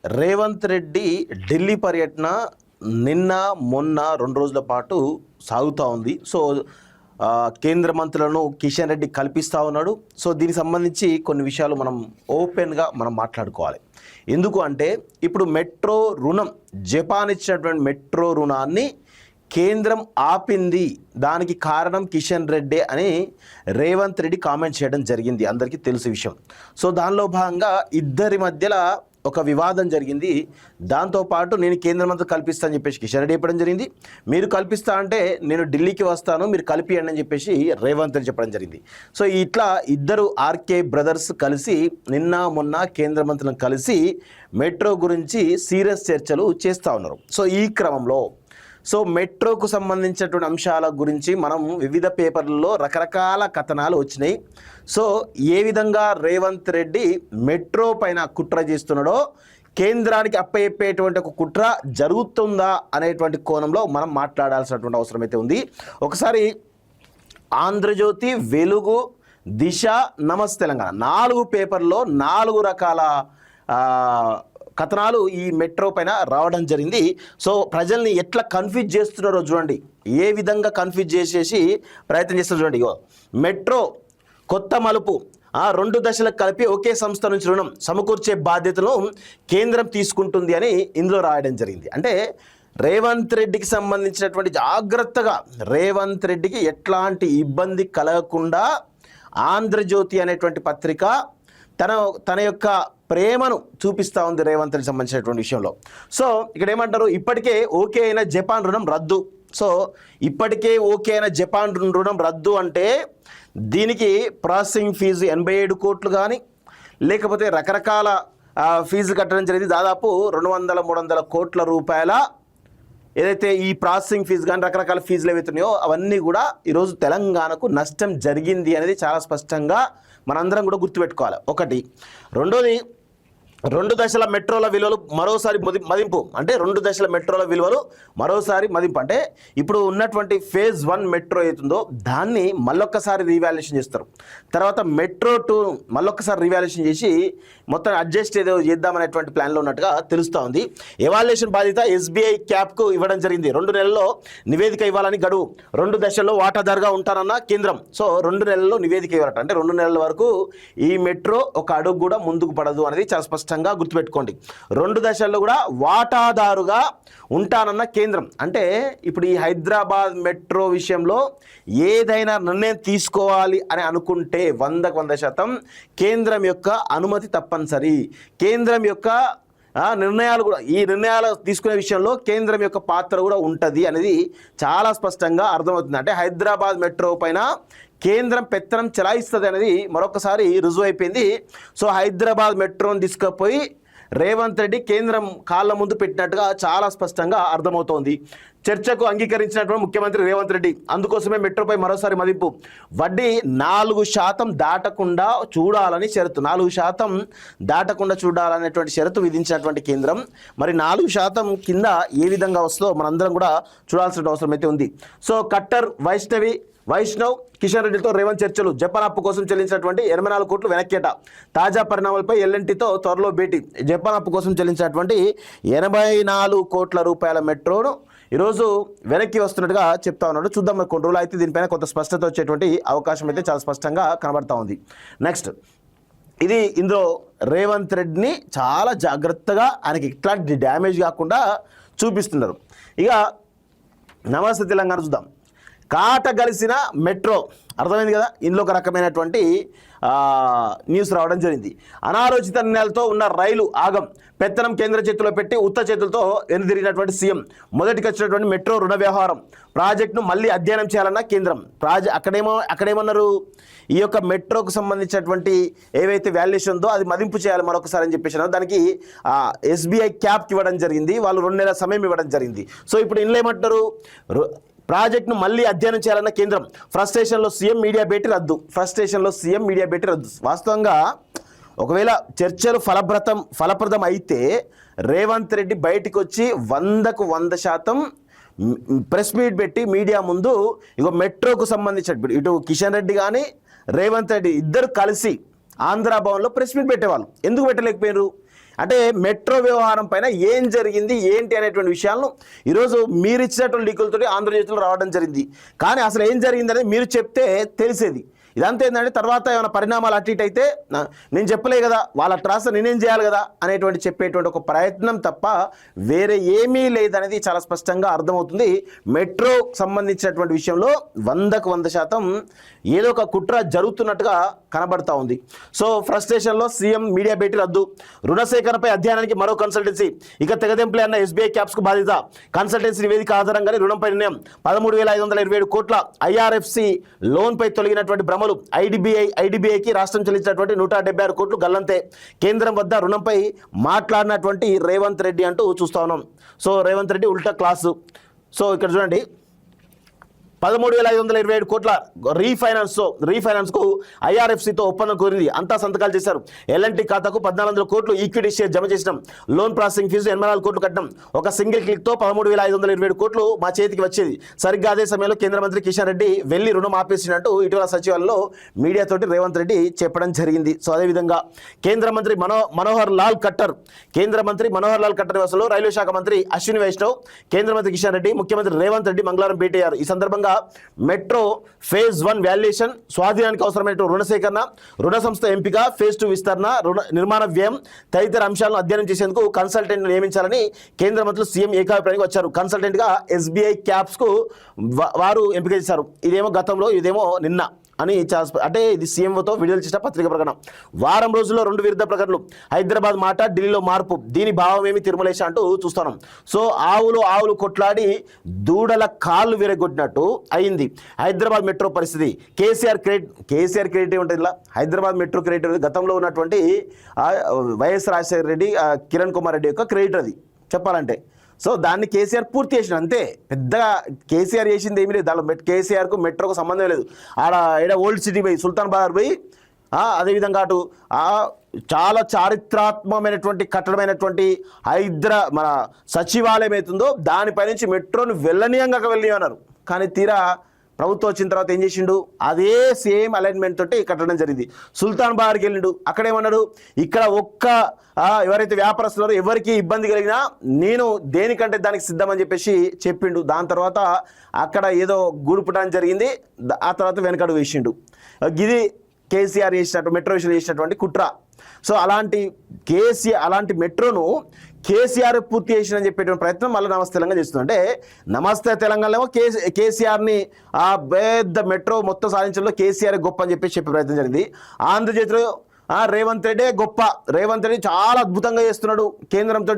రేవంత్ రెడ్డి ఢిల్లీ పర్యటన నిన్న మొన్న 2 రోజుల పాటు సాగుతూ ఉంది. సో కేంద్ర మంత్రులను కిషన్ రెడ్డి కల్పిస్తూ ఉన్నాడు. సో దీనికి సంబంధించి కొన్ని విషయాలు మనం ఓపెన్గా మాట్లాడుకోవాలి. ఎందుకు అంటే ఇప్పుడు మెట్రో రుణం, జపాన్ ఇచ్చినటువంటి మెట్రో రుణాన్ని కేంద్రం ఆపింది, దానికి కారణం కిషన్ రెడ్డి అని రేవంత్ రెడ్డి కామెంట్ చేయడం జరిగింది, అందరికీ తెలిసే విషయం. సో దానిలో భాగంగా ఇద్దరి మధ్యలో ఒక వివాదం జరిగింది. దాంతోపాటు నేను కేంద్ర మంత్రి కల్పిస్తా అని చెప్పేసి కిషన్ రెడ్డి చెప్పడం జరిగింది. మీరు కల్పిస్తా అంటే నేను ఢిల్లీకి వస్తాను, మీరు కలిపియండి అని చెప్పేసి రేవంత్ రెడ్డి చెప్పడం జరిగింది. సో ఇట్లా ఇద్దరు ఆర్కే బ్రదర్స్ కలిసి నిన్న మొన్న కేంద్ర మంత్రులను కలిసి మెట్రో గురించి సీరియస్ చర్చలు చేస్తూ ఉన్నారు. సో ఈ క్రమంలో మెట్రోకు సంబంధించినటువంటి అంశాల గురించి మనం వివిధ పేపర్లలో రకరకాల కథనాలు వచ్చినాయి. సో ఏ విధంగా రేవంత్ రెడ్డి మెట్రో పైన కుట్ర చేస్తున్నాడో, కేంద్రానికి అప్పచెప్పేటువంటి ఒక కుట్ర జరుగుతుందా అనేటువంటి కోణంలో మనం మాట్లాడాల్సినటువంటి అవసరం అయితే ఉంది. ఒకసారి ఆంధ్రజ్యోతి, వెలుగు, దిశ, నమస్తే తెలంగాణ 4 పేపర్లో 4 రకాల కథనాలు ఈ మెట్రో పైన రావడం జరిగింది. సో ప్రజల్ని ఎట్లా కన్ఫ్యూజ్ చేస్తున్నారో చూడండి, ఏ విధంగా కన్ఫ్యూజ్ చేసేసి ప్రయత్నం చేస్తున్నారు చూడండి. మెట్రో కొత్త మలుపు, 2 దశలకు కలిపి ఒకే సంస్థ నుంచి రుణం సమకూర్చే బాధ్యతను కేంద్రం తీసుకుంటుంది అని ఇందులో రాయడం జరిగింది. అంటే రేవంత్ రెడ్డికి సంబంధించినటువంటి జాగ్రత్తగా రేవంత్ రెడ్డికి ఎట్లాంటి ఇబ్బంది కలగకుండా ఆంధ్రజ్యోతి అనేటువంటి పత్రిక తన యొక్క ప్రేమను చూపిస్తూ ఉంది రేవంత్ రెడ్డికి సంబంధించినటువంటి విషయంలో. సో ఇక్కడ ఏమంటారు, ఇప్పటికే ఓకే అయిన జపాన్ రుణం రద్దు. సో ఇప్పటికే ఓకే అయిన జపాన్ రుణం రద్దు అంటే దీనికి ప్రాసెసింగ్ ఫీజు 87 కోట్లు కానీ, లేకపోతే రకరకాల ఫీజు కట్టడం జరిగింది. దాదాపు 200-300 కోట్ల రూపాయల ఏదైతే ఈ ప్రాసెసింగ్ ఫీజు కానీ రకరకాల ఫీజులు ఏవైతున్నాయో అవన్నీ కూడా ఈరోజు తెలంగాణకు నష్టం జరిగింది అనేది చాలా స్పష్టంగా మనందరం కూడా గుర్తుపెట్టుకోవాలి. ఒకటి. రెండోది, 2 దశల మెట్రోల విలువలు మరోసారి మదింపు. అంటే 2 దశల మెట్రోల విలువలు మరోసారి మదింపు అంటే ఇప్పుడు ఉన్నటువంటి ఫేజ్ 1 మెట్రో అవుతుందో దాన్ని మళ్ళొక్కసారి రీవాల్యుయేషన్ చేస్తారు. తర్వాత మెట్రో 2 మళ్ళొక్కసారి రీవాల్యుయేషన్ చేసి మొత్తం అడ్జస్ట్ ఏదో చేద్దామనేటువంటి ప్లాన్లో ఉన్నట్టుగా తెలుస్తూ ఉంది. ఎవాల్యుయేషన్ బాధ్యత ఎస్బీఐ క్యాప్కు ఇవ్వడం జరిగింది. 2 నెలల్లో నివేదిక ఇవ్వాలని గడువు. 2 దశల్లో వాటాదారుగా ఉంటారన్న కేంద్రం. సో 2 నెలల్లో నివేదిక ఇవ్వాలట. అంటే 2 నెలల వరకు ఈ మెట్రో ఒక అడుగు కూడా ముందుకు పడదు అనేది చాలా స్పష్టంగా గుర్తుపెట్టుకోండి. 2 దశల్లో కూడా వాటాదారుగా ఉంటానన్న కేంద్రం. అంటే ఇప్పుడు ఈ హైదరాబాద్ మెట్రో విషయంలో ఏదైనా నిర్ణయం తీసుకోవాలి అని అనుకుంటే 100% కేంద్రం యొక్క అనుమతి తప్పనిసరి. కేంద్రం యొక్క నిర్ణయాలు కూడా, ఈ నిర్ణయాలు తీసుకునే విషయంలో కేంద్రం యొక్క పాత్ర కూడా ఉంటుంది అనేది చాలా స్పష్టంగా అర్థమవుతుంది. అంటే హైదరాబాద్ మెట్రో పైన కేంద్రం పెత్తనం చెలాయిస్తుంది అనేది మరొకసారి రుజువు అయిపోయింది. సో హైదరాబాద్ మెట్రోని తీసుకుపోయి రేవంత్ రెడ్డి కేంద్రం కాళ్ళ ముందు పెట్టినట్టుగా చాలా స్పష్టంగా అర్థమవుతోంది. చర్చకు అంగీకరించినటువంటి ముఖ్యమంత్రి రేవంత్ రెడ్డి, అందుకోసమే మెట్రోపై మరోసారి మదింపు. వడ్డీ 4% దాటకుండా చూడాలని షరతు, 4% దాటకుండా చూడాలనేటువంటి షరతు విధించినటువంటి కేంద్రం మరి 4% కింద ఏ విధంగా వస్తుందో మనందరం కూడా చూడాల్సిన అవసరం అయితే ఉంది. సో కట్టర్ వైష్ణవ్ కిషన్ రెడ్డితో రేవంత్ చర్చలు. జపాన్ అప్పు కోసం చెల్లించినటువంటి 84 కోట్లు వెనక్కేట. తాజా పరిణామాలపై ఎల్ఎన్టీతో త్వరలో భేటీ. జపాన్ అప్పు కోసం చెల్లించినటువంటి 84 కోట్ల రూపాయల మెట్రోను ఈరోజు వెనక్కి వస్తున్నట్టుగా చెప్తా ఉన్నాడు. చూద్దాం మరి కొన్ని రోజులు అయితే దీనిపైన కొంత స్పష్టత వచ్చేటువంటి అవకాశం అయితే చాలా స్పష్టంగా కనబడతా ఉంది. నెక్స్ట్, ఇది ఇందులో రేవంత్ రెడ్డిని చాలా జాగ్రత్తగా ఆయనకి ఎట్లాంటి డ్యామేజ్ కాకుండా చూపిస్తున్నారు. ఇక నమస్తే తెలంగాణ చూద్దాం. కాట గలిసిన మెట్రో, అర్థమైంది కదా. ఇందులో ఒక రకమైనటువంటి న్యూస్ రావడం జరిగింది. అనాలోచిత నిర్ణయాలతో ఉన్న రైలు ఆగం, పెత్తనం కేంద్ర చేతిలో పెట్టి ఉత్త చేతులతో వెనుదిరిగినటువంటి సీఎం. మొదటికి వచ్చినటువంటి మెట్రో రుణ వ్యవహారం ప్రాజెక్టును మళ్ళీ అధ్యయనం చేయాలన్న కేంద్రం. అక్కడేమన్నారు, ఈ యొక్క మెట్రోకు సంబంధించినటువంటి ఏవైతే వాల్యుయేషన్ ఉందో అది మదింపు చేయాలి మరొకసారి అని చెప్పేసి దానికి ఎస్బీఐ క్యాప్కి ఇవ్వడం జరిగింది. వాళ్ళు 2 నెలల సమయం ఇవ్వడం జరిగింది. సో ఇప్పుడు ఇందులో ఏమంటారు, ప్రాజెక్టును మళ్ళీ అధ్యయనం చేయాలన్న కేంద్రం. ఫ్రస్ట్రేషన్లో సీఎం మీడియా భేటీ రద్దు. వాస్తవంగా ఒకవేళ చర్చలు ఫలప్రదం అయితే రేవంత్ రెడ్డి బయటికి వచ్చి 100% ప్రెస్ మీట్ పెట్టి మీడియా ముందు ఇగో మెట్రోకు సంబంధించిన ఇటు కిషన్ రెడ్డి కానీ రేవంత్ రెడ్డి ఇద్దరు కలిసి ఆంధ్ర భవన్లో ప్రెస్ మీట్ పెట్టేవాళ్ళు. ఎందుకు పెట్టలేకపోయారు అంటే మెట్రో వ్యవహారం పైన ఏం జరిగింది ఏంటి అనేటువంటి విషయాలను ఈరోజు మీరు ఇచ్చినటువంటి లీకులతో ఆంధ్రజ్యోతిలో రావడం జరిగింది. కానీ అసలు ఏం జరిగింది అనేది మీరు చెప్తే తెలిసేది. ఇదంతా ఏంటంటే తర్వాత ఏమైనా పరిణామాలు అటు ఇటు అయితే నేను చెప్పలే కదా, వాళ్ళ ట్రాస్ నేనేం చేయాలి కదా అనేటువంటి చెప్పేటువంటి ఒక ప్రయత్నం తప్ప వేరే ఏమీ లేదనేది చాలా స్పష్టంగా అర్థమవుతుంది. మెట్రో సంబంధించినటువంటి విషయంలో 100% ఏదో ఒక కుట్ర జరుగుతున్నట్టుగా కనబడతా ఉంది. సో ఫ్రస్ట్రేషన్లో సీఎం మీడియా భేటీ రద్దు, రుణ సేకరణపై అధ్యయనానికి మరో కన్సల్టెన్సీ, ఇక తెగదెంపులే అన్న ఎస్బీఐ క్యాప్స్కు బాధ్యత, కన్సల్టెన్సీ నివేదిక ఆధారంగానే రుణంపై నిర్ణయం, 13,527 కోట్ల ఐఆర్ఎఫ్సి లోన్పై తొలగినటువంటి భ్రమలు, ఐడిబిఐకి రాష్ట్రం చెల్లించినటువంటి 176 కోట్లు గల్లంతే, కేంద్రం వద్ద రుణంపై మాట్లాడినటువంటి రేవంత్ రెడ్డి అంటూ చూస్తా ఉన్నాం. సో రేవంత్ రెడ్డి ఉల్టా క్లాసు. సో ఇక్కడ చూడండి 13,527 కోట్ల రీఫైనాన్స్కు ఐఆర్ఎఫ్సితో ఒప్పందం కోరింది, అంతా సంతకాలు చేశారు. ఎల్ఎన్టీ ఖాతాకు 1,400 కోట్లు ఈక్విటీ షేర్ జమ చేసినాం, లోన్ ప్రాసెసింగ్ ఫీజు 84 కోట్లు కట్టినాం, ఒక సింగిల్ క్లిక్తో 13,527 కోట్లు మా చేతికి వచ్చేది. సరిగ్గా అదే సమయంలో కేంద్ర మంత్రి కిషన్ రెడ్డి వెళ్లి రుణం ఆపేసినట్టు ఇటీవల సచివాలయంలో మీడియాతోటి రేవంత్ రెడ్డి చెప్పడం జరిగింది. సో అదేవిధంగా కేంద్ర మంత్రి మనోహర్ లాల్ ఖట్టర్ నివాసంలో రైల్వే శాఖ మంత్రి అశ్విని వైష్ణవ్, కేంద్ర మంత్రి కిషన్ రెడ్డి, ముఖ్యమంత్రి రేవంత్ రెడ్డి మంగళవారం భేటీ అయ్యారు. ఈ సందర్భంగా మెట్రో ఫేజ్ 1 వాల్యుయేషన్, స్వాధీనానికి అవసరమైన రుణ సేకరణ, రుణ సంస్థ ఎంపిక, ఫేజ్ 2 విస్తరణ, నిర్మాణ వ్యయం తదితర అంశాలను అధ్యయనం చేసేందుకు కన్సల్టెంట్ నియమించాలని కేంద్ర మంత్రులు సీఎం ఏకాభిప్రాయానికి వచ్చారు. కన్సల్టెంట్గా ఎస్బీఐ క్యాప్స్కు వారు ఎంపిక చేశారు. ఇదేమో గతంలో, ఇదేమో నిన్న అని అంటే ఇది సీఎంఓతో విడుదల చేసిన పత్రిక ప్రకటన. వారం రోజుల్లో 2 విరుద్ధ ప్రకటనలు, హైదరాబాద్ మాట, ఢిల్లీలో మార్పు, దీని భావమేమి తిరుమలేశ అంటూ చూస్తున్నాం. సో ఆవులు కొట్లాడి దూడల కాళ్ళు విరగొట్టినట్టు అయింది హైదరాబాద్ మెట్రో పరిస్థితి. కేసీఆర్ క్రెడిట్ ఏముంటుంది ఇలా, హైదరాబాద్ మెట్రో క్రెడిట్ గతంలో ఉన్నటువంటి వైఎస్ రాజశేఖర రెడ్డి, కిరణ్ కుమార్ రెడ్డి యొక్క క్రెడిట్ అది చెప్పాలంటే. సో దాన్ని కేసీఆర్ పూర్తి చేసిన, అంతే. పెద్దగా కేసీఆర్ చేసింది ఏమీ లేదు దానిలో. కేసీఆర్కు మెట్రోకు సంబంధం లేదు. ఆడ ఓల్డ్ సిటీ పోయి, సుల్తాన్ బజార్ పోయి, అదేవిధంగా అటు చాలా చారిత్రాత్మకమైనటువంటి కట్టడమైనటువంటి మన సచివాలయం అవుతుందో దానిపై నుంచి మెట్రోను వెళ్ళనీయంగా వెళ్ళనియన్నారు. కానీ తీరా ప్రభుత్వం వచ్చిన తర్వాత ఏం చేసిండు, అదే సేమ్ అలైన్మెంట్ తోటి కట్టడం జరిగింది. సుల్తాన్ బజార్కి వెళ్ళిండు, అక్కడేమన్నాడు, ఇక్కడ ఎవరైతే వ్యాపారస్తులారో ఎవరికి ఇబ్బంది కలిగినా నేను దేనికంటే దానికి సిద్ధమని చెప్పేసి చెప్పిండు. దాని తర్వాత అక్కడ ఏదో గూడుపుటానికి జరిగింది, ఆ తర్వాత వెనకడు వేసిండు. ఇది కేసీఆర్ చేసినట్టు మెట్రో విషయంలో చేసినటువంటి కుట్ర. సో అలాంటి మెట్రోను కేసీఆర్ పూర్తి చేసిందని చెప్పేటువంటి ప్రయత్నం మళ్ళీ నమస్తే తెలంగాణ చేస్తుంది. అంటే నమస్తే తెలంగాణలో కేసీఆర్ని ఆ పెద్ద మెట్రో మొత్తం సాధించడంలో కేసీఆర్ గొప్ప అని చెప్పే ప్రయత్నం జరిగింది. ఆంధ్రజ్యోతిలో రేవంత్ రెడ్డి గొప్ప, రేవంత్ రెడ్డి చాలా అద్భుతంగా చేస్తున్నాడు, కేంద్రంతో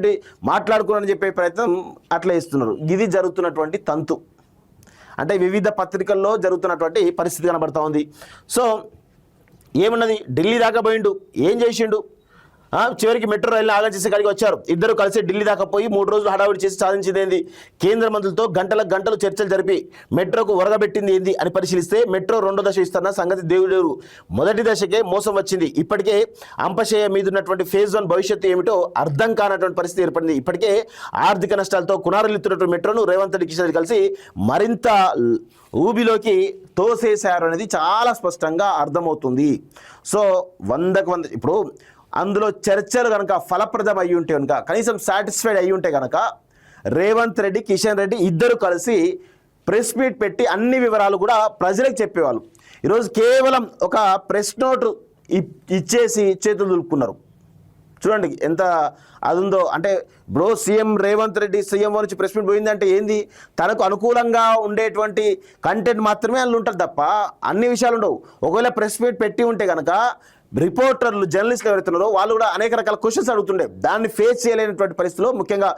మాట్లాడుకున్నాడని చెప్పే ప్రయత్నం అట్లా చేస్తున్నారు. ఇది జరుగుతున్నటువంటి తంతు, అంటే వివిధ పత్రికల్లో జరుగుతున్నటువంటి పరిస్థితి కనబడతా ఉంది. సో ఏమున్నది, ఢిల్లీ దాకా పోయిండు, ఏం చేసిండు, చివరికి మెట్రో రైలు ఆగా చేసే కాడికి వచ్చారు. ఇద్దరు కలిసి ఢిల్లీ దాకా పోయి 3 రోజులు హడావిడి చేసి సాధించింది ఏంది, కేంద్ర మంత్రులతో గంటలు చర్చలు జరిపి మెట్రోకు వరగబెట్టింది ఏంది అని పరిశీలిస్తే మెట్రో 2వ దశ ఇస్తున్న సంగతి దేవుడు. మొదటి దశకే మోసం వచ్చింది. ఇప్పటికే అంపశయ మీద ఉన్నటువంటి ఫేజ్ 1 భవిష్యత్తు ఏమిటో అర్థం కానటువంటి పరిస్థితి ఏర్పడింది. ఇప్పటికే ఆర్థిక నష్టాలతో కునారెల్లుతున్నటువంటి మెట్రోను రేవంత్ రెడ్డి కిషన్ రెడ్డి కలిసి మరింత ఊబిలోకి తోసేశారు అనేది చాలా స్పష్టంగా అర్థమవుతుంది. సో 100% ఇప్పుడు అందులో చర్చలు కనుక ఫలప్రదం అయ్యి ఉంటే కనుక, కనీసం సాటిస్ఫైడ్ అయ్యి ఉంటే కనుక రేవంత్ రెడ్డి కిషన్ రెడ్డి ఇద్దరు కలిసి ప్రెస్ మీట్ పెట్టి అన్ని వివరాలు కూడా ప్రజలకు చెప్పేవాళ్ళు. ఈరోజు కేవలం ఒక ప్రెస్ నోట్ ఇచ్చేసి చేతులు దులుపుకున్నారు. చూడండి ఎంత అది ఉందో. అంటే bro CM Revanth Reddy CM నుంచి ప్రెస్ మీట్ పోయిందంటే ఏంది, తనకు అనుకూలంగా ఉండేటువంటి కంటెంట్ మాత్రమే అందులో ఉంటుంది తప్ప అన్ని విషయాలు ఉండవు. ఒకవేళ ప్రెస్ మీట్ పెట్టి ఉంటే కనుక రిపోర్టర్లు, జర్నలిస్టులు ఎవరైతున్నారో వాళ్ళు కూడా అనేక రకాల క్వశ్చన్స్ అడుగుతుండే. దాన్ని ఫేస్ చేయలేనటువంటి పరిస్థితిలో ముఖ్యంగా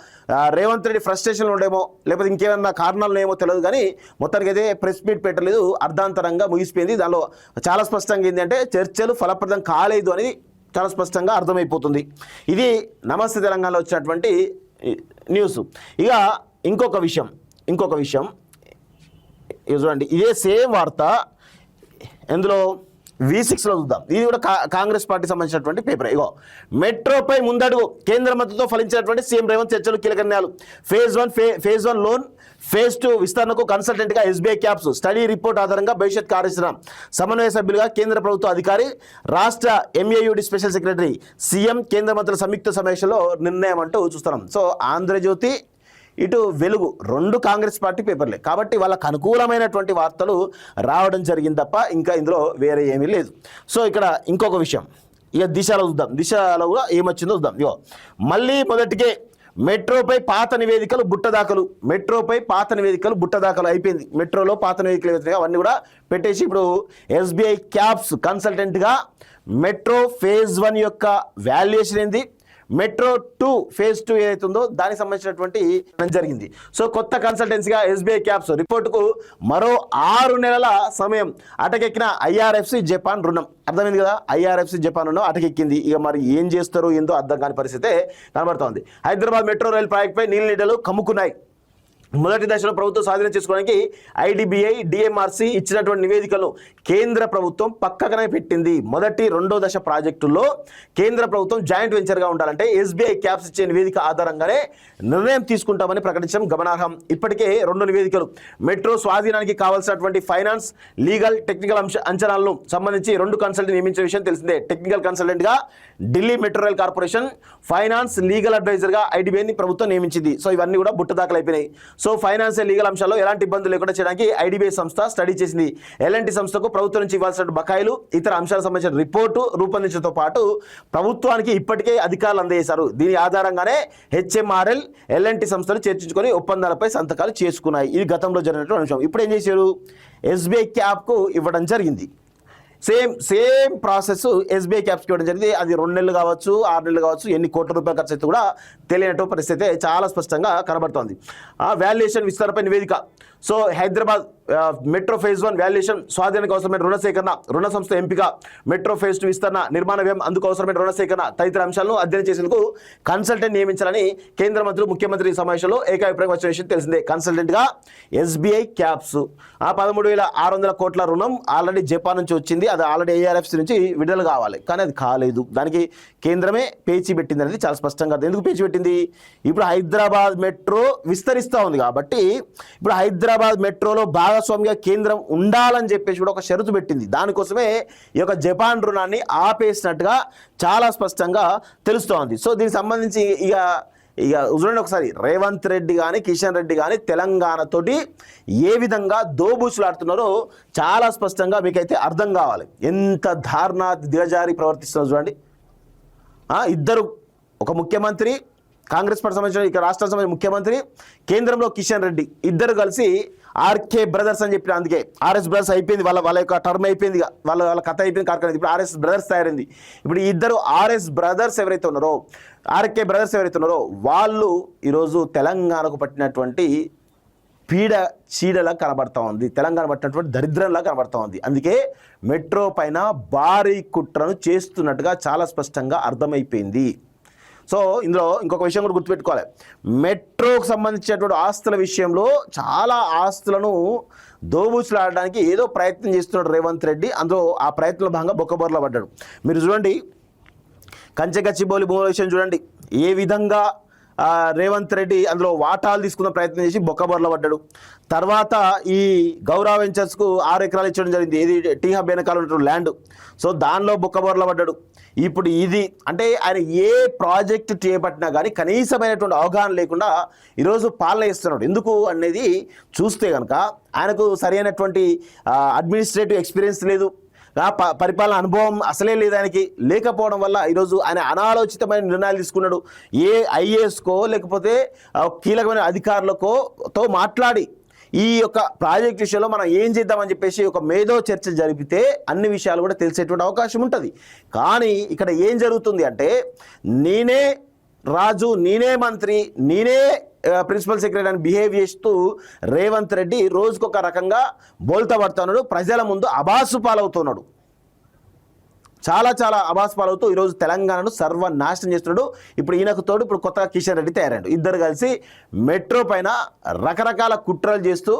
రేవంత్ రెడ్డి ఫ్రస్ట్రేషన్లు ఉండేమో, లేకపోతే ఇంకేమన్నా కారణాలు ఏమో తెలియదు, కానీ మొత్తానికి అయితే ప్రెస్ మీట్ పెట్టలేదు, అర్ధాంతరంగా ముగిసిపోయింది. దానిలో చాలా స్పష్టంగా ఏంటంటే చర్చలు ఫలప్రదం కాలేదు అనేది చాలా స్పష్టంగా అర్థమైపోతుంది. ఇది నమస్తే తెలంగాణలో వచ్చినటువంటి న్యూస్. ఇక ఇంకొక విషయం చూడండి, ఇదే సేమ్ వార్త ఎందులో V6లో చూద్దాం. ఇది కూడా కాంగ్రెస్ పార్టీ సంబంధించినటువంటి పేపర్. ఇగో మెట్రోపై ముందడుగు కేంద్ర మద్దతుతో ఫలించినటువంటి సీఎం రేవంత్ చర్చలు కీలక నిర్ణయాలు. ఫేజ్ 1 లోన్, ఫేజ్ 2 విస్తరణకు కన్సల్టెంట్గా SBI క్యాప్స్ స్టడీ రిపోర్ట్ ఆధారంగా భవిష్యత్ కార్యాచరణ. సమన్వయ సభ్యులుగా కేంద్ర ప్రభుత్వ అధికారి, రాష్ట్ర MAUD స్పెషల్ సెక్రటరీ, సీఎం కేంద్ర మంత్రుల సంయుక్త సమావేశంలో నిర్ణయం అంటూ చూస్తున్నాం. సో ఆంధ్రజ్యోతి ఇటు వెలుగు రెండు కాంగ్రెస్ పార్టీ పేపర్లే కాబట్టి వాళ్ళకు అనుకూలమైనటువంటి వార్తలు రావడం జరిగింది తప్ప ఇంకా ఇందులో వేరే ఏమీ లేదు. సో ఇక్కడ ఇంకొక విషయం, ఇక దిశలో చూద్దాం. దిశలో కూడా ఏమొచ్చిందో చూద్దాం. ఇగో మళ్ళీ మొదటికే మెట్రోపై పాత నివేదికలు బుట్టదాఖలు. మెట్రోపై పాత నివేదికలు బుట్టదాఖలు అయిపోయింది. మెట్రోలో పాత నివేదికలు ఏవైతే అవన్నీ కూడా పెట్టేసి ఇప్పుడు SBI క్యాప్స్ కన్సల్టెంట్గా మెట్రో ఫేజ్ 1 యొక్క వాల్యుయేషన్ ఏంది, మెట్రో 2 ఫేజ్ 2 ఏదైతుందో దానికి సంబంధించినటువంటి జరిగింది. సో కొత్త కన్సల్టెన్సీగా SBI క్యాప్స్ రిపోర్టుకు మరో 6 నెలల సమయం. అటకెక్కిన IRFC జపాన్ రుణం. అర్థమైంది కదా, IRFC జపాన్ రుణం అటకెక్కింది. ఇక మరి ఏం చేస్తారో ఏందో అర్థం కాని పరిస్థితే కనబడుతోంది. హైదరాబాద్ మెట్రో రైల్ ప్రాజెక్టుపై నీళ్ళు కమ్ముకున్నాయి. మొదటి దశలో ప్రభుత్వం స్వాధీనం చేసుకోవడానికి IDBI, DMRC ఇచ్చినటువంటి నివేదికలను కేంద్ర ప్రభుత్వం పక్కనే పెట్టింది. మొదటి రెండో దశ ప్రాజెక్టుల్లో కేంద్ర ప్రభుత్వం జాయింట్ వెంచర్గా ఉండాలంటే SBI క్యాప్స్ ఇచ్చే నివేదిక ఆధారంగానే నిర్ణయం తీసుకుంటామని ప్రకటించడం గమనార్హం. ఇప్పటికే 2 నివేదికలు మెట్రో స్వాధీనానికి కావాల్సినటువంటి ఫైనాన్స్, లీగల్, టెక్నికల్ అంచనాలను సంబంధించి 2 కన్సల్టెంట్ నియమించిన విషయం తెలిసిందే. టెక్నికల్ కన్సల్టెంట్గా Delhi metro rail corporation, finance, legal అడ్వైజర్గా IDBIని ప్రభుత్వం నియమించింది. సో ఇవన్నీ కూడా బుట్టదాఖలు అయిపోయినాయి. సో ఫైనాన్షియల్ లీగల్ అంశాల్లో ఎలాంటి ఇబ్బందులు లేకుండా చేయడానికి IDBI సంస్థ స్టడీ చేసింది. L&T సంస్థకు ప్రభుత్వం నుంచి ఇవ్వాల్సిన బకాయిలు, ఇతర అంశాలకు సంబంధించిన రిపోర్టు రూపొందించడంతో పాటు ప్రభుత్వానికి ఇప్పటికే అధికారులు అందజేశారు. దీని ఆధారంగానే HMRL, L&T సంస్థలు చర్చించుకొని ఒప్పందాలపై సంతకాలు చేసుకున్నాయి. ఇది గతంలో జరిగినటువంటి అంశం. ఇప్పుడు ఏం చేశారు, SBI క్యాప్కు ఇవ్వడం జరిగింది. సేమ్ ప్రాసెస్ SBI క్యాప్స్కి ఇవ్వడం జరిగింది. అది 2 నెలలు కావచ్చు, 6 నెలలు కావచ్చు, ఎన్ని కోట్ల రూపాయల ఖర్చు అయితే కూడా తెలియనట్టు పరిస్థితి చాలా స్పష్టంగా కనబడుతోంది. వాల్యుయేషన్ విస్తరణపై నివేదిక. So Hyderabad metro phase 1 valuation, స్వాధీనానికి అవసరమైన రుణ సేకరణ, రుణ సంస్థ ఎంపిక, మెట్రో ఫేజ్ 2 విస్తరణ, నిర్మాణ వ్యయం, అందుకు అవసరమైన రుణ సేకరణ తదితర అంశాలను అధ్యయనం చేసేందుకు కన్సల్టెంట్ నియమించాలని కేంద్ర మంత్రులు ముఖ్యమంత్రి సమావేశంలో ఏకాభిప్రాయం వచ్చిన విషయం తెలిసిందే. కన్సల్టెంట్గా SBI క్యాప్స్. 13,600 కోట్ల రుణం ఆల్రెడీ జపాన్ నుంచి వచ్చింది. అది ఆల్రెడీ IRFC నుంచి విడుదల కావాలి, కానీ అది కాలేదు. దానికి కేంద్రమే పేచీ పెట్టింది అనేది చాలా స్పష్టంగా. ఎందుకు పేచీ పెట్టింది, ఇప్పుడు హైదరాబాద్ మెట్రో విస్తరిస్తూ ఉంది కాబట్టి ఇప్పుడు హైదరాబాద్ మెట్రోలో భాగస్వామిగా కేంద్రం ఉండాలని చెప్పేసి కూడా ఒక షరతు పెట్టింది. దానికోసమే ఈ యొక్క జపాన్ రుణాన్ని ఆపేసినట్టుగా చాలా స్పష్టంగా తెలుస్తోంది. సో దీనికి సంబంధించి ఇక చూడండి ఒకసారి, రేవంత్ రెడ్డి కానీ కిషన్ రెడ్డి కానీ తెలంగాణతోటి ఏ విధంగా దోబూచులాడుతున్నారో చాలా స్పష్టంగా మీకైతే అర్థం కావాలి. ఎంత దారుణ దిగజారి ప్రవర్తిస్తున్నారో చూడండి. ఇద్దరు, ఒక ముఖ్యమంత్రి, కాంగ్రెస్ పార్టీ సంబంధించిన ఇక్కడ రాష్ట్రానికి సంబంధించిన ముఖ్యమంత్రి, కేంద్రంలో కిషన్ రెడ్డి, ఇద్దరు కలిసి RK బ్రదర్స్ అని చెప్పిన, అందుకే RS బ్రదర్స్ అయిపోయింది, వాళ్ళ యొక్క టర్మ్ అయిపోయింది, వాళ్ళ కథ అయిపోయింది, కార్ఖాన ఇప్పుడు RS బ్రదర్స్ తయారైంది. ఇప్పుడు ఈ ఇద్దరు RS బ్రదర్స్ ఎవరైతే ఉన్నారో, RK బ్రదర్స్ ఎవరైతే ఉన్నారో వాళ్ళు ఈరోజు తెలంగాణకు పట్టినటువంటి పీడ చీడలా కనబడతా ఉంది, తెలంగాణ పట్టినటువంటి దరిద్రంలా కనబడతా ఉంది. అందుకే మెట్రో పైన భారీ కుట్రను చేస్తున్నట్టుగా చాలా స్పష్టంగా అర్థమైపోయింది. సో ఇందులో ఇంకొక విషయం కూడా గుర్తుపెట్టుకోవాలి, మెట్రోకు సంబంధించినటువంటి ఆస్తుల విషయంలో చాలా ఆస్తులను దోబూచులాడడానికి ఏదో ప్రయత్నం చేస్తున్నాడు రేవంత్ రెడ్డి. అందులో ఆ ప్రయత్నంలో భాగంగా బొక్కబోర్లా పడ్డాడు. మీరు చూడండి, కంచెగచ్చిబౌలి భూముల విషయం చూడండి, ఏ విధంగా రేవంత్ రెడ్డి అందులో వాటాలు తీసుకున్న ప్రయత్నం చేసి బొక్కబోర్లా పడ్డాడు. తర్వాత ఈ గౌరవ వెంచర్స్కు 6 ఎకరాలు ఇచ్చడం జరిగింది, ఏది టీ హబ్ వెనకాల ఉన్నటువంటి ల్యాండ్. సో దానిలో బొక్కబోర్లా పడ్డాడు. ఇప్పుడు ఇది అంటే ఆయన ఏ ప్రాజెక్ట్ చేపట్టినా కానీ కనీసమైనటువంటి అవగాహన లేకుండా ఈరోజు పాలన చేస్తున్నాడు. ఎందుకు అనేది చూస్తే కనుక ఆయనకు సరైనటువంటి అడ్మినిస్ట్రేటివ్ ఎక్స్పీరియన్స్ లేదు, పరిపాలన అనుభవం అసలే లేదు ఆయనకి. లేకపోవడం వల్ల ఈరోజు ఆయన అనాలోచితమైన నిర్ణయాలు తీసుకున్నాడు. ఏ IASకో లేకపోతే కీలకమైన అధికారులతో మాట్లాడి ఈ యొక్క ప్రాజెక్ట్ విషయంలో మనం ఏం చేద్దామని చెప్పేసి ఒక మేధో చర్చ జరిపితే అన్ని విషయాలు కూడా తెలిసేటువంటి అవకాశం ఉంటుంది. కానీ ఇక్కడ ఏం జరుగుతుంది అంటే, నేనే రాజు, నేనే మంత్రి, నేనే ప్రిన్సిపల్ సెక్రటరీ అని బిహేవ్ చేస్తూ రేవంత్ రెడ్డి రోజుకొక రకంగా బోల్తా పడుతున్నాడు, ప్రజల ముందు అబాసు పాలవుతున్నాడు. చాలా అబాస్ పాలవుతూ ఈరోజు తెలంగాణను సర్వనాశనం చేస్తున్నాడు. ఇప్పుడు ఈయనకు తోడు ఇప్పుడు కొత్తగా కిషన్ రెడ్డి తయారాడు. ఇద్దరు కలిసి మెట్రో పైన రకరకాల కుట్రలు చేస్తూ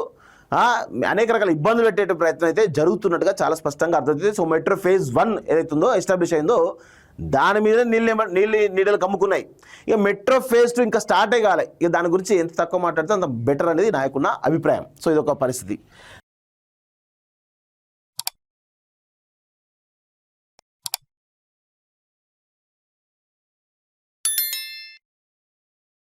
అనేక రకాల ఇబ్బందులు పెట్టే ప్రయత్నం అయితే జరుగుతున్నట్టుగా చాలా స్పష్టంగా అర్థమవుతుంది. సో మెట్రో ఫేజ్ 1 ఏదైతుందో ఎస్టాబ్లిష్ అయిందో దాని మీద నీడలు కమ్ముకున్నాయి. ఇక మెట్రో ఫేజ్ 2 ఇంకా స్టార్టే కాలే. ఇక దాని గురించి ఎంత తక్కువ మాట్లాడితే అంత బెటర్ అనేది నాకున్న అభిప్రాయం. సో ఇదొక పరిస్థితి.